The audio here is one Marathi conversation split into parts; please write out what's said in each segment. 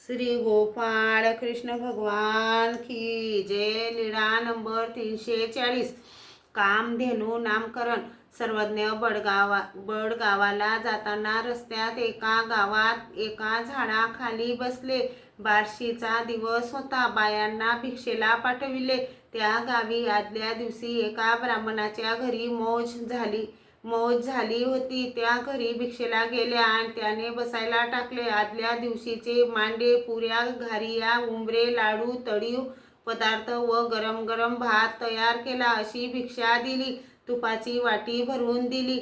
श्री गोपाळ कृष्ण भगवान की जय। लीळा नंबर 340। कामधेनू नामकरण। सर्वज्ञ बडगावाला जाताना रस्त्यात एका गावात एका झाडाखाली बसले। बार्शीचा दिवस होता। बायांना भिक्षेला पाठविले। त्या गावी आदल्या दिवशी एका ब्राह्मणाच्या घरी मौज झाली होती। त्या घरी भिक्षेला गेल्या आणि त्याने बसायला टाकले। आदल्या दिवशीचे मांडे, पुऱ्या, घारिया, उंबरे, लाडू, तळीव पदार्थ व गरम गरम भात तयार केला अशी भिक्षा दिली। तुपाची वाटी भरून दिली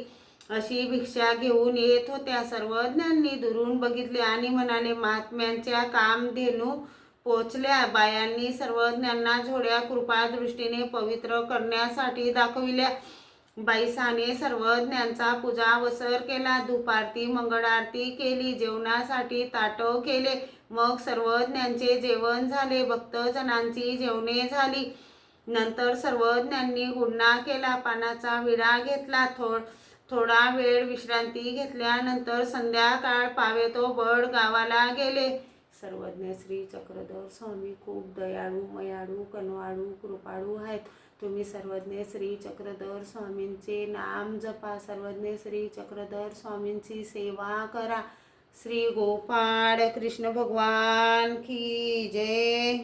अशी भिक्षा घेऊन येत होत्या। सर्वज्ञांनी दुरून बघितले आणि म्हणाले, महात्म्यांच्या कामधेनू पोचल्या। बायांनी सर्वज्ञांना झोळ्या कृपादृष्टीने पवित्र करण्यासाठी दाखविल्या। बाईसाने सर्वज्ञांचा पूजावसर केला। धूपारती, मंगळारती केली। जेवणासाठी ताट केले। मग सर्वज्ञांचे जेवण झाले। भक्तजनांची जेवणे झाली। नंतर सर्वज्ञांनी हुंडा केला। पानाचा विडा घेतला। थोडा वेळ विश्रांती घेतल्यानंतर संध्याकाळ पावेतो बड गावाला गेले। सर्वज्ञ श्री चक्रधर स्वामी खूप दयाळू, मयाळू, कनवाळू, कृपाळू आहेत। तुम्ही सर्वज्ञ श्री चक्रधर स्वामींचे नाम जपा। सर्वज्ञ श्री चक्रधर स्वामींची सेवा करा। श्री गोपाळ कृष्ण भगवान की जय।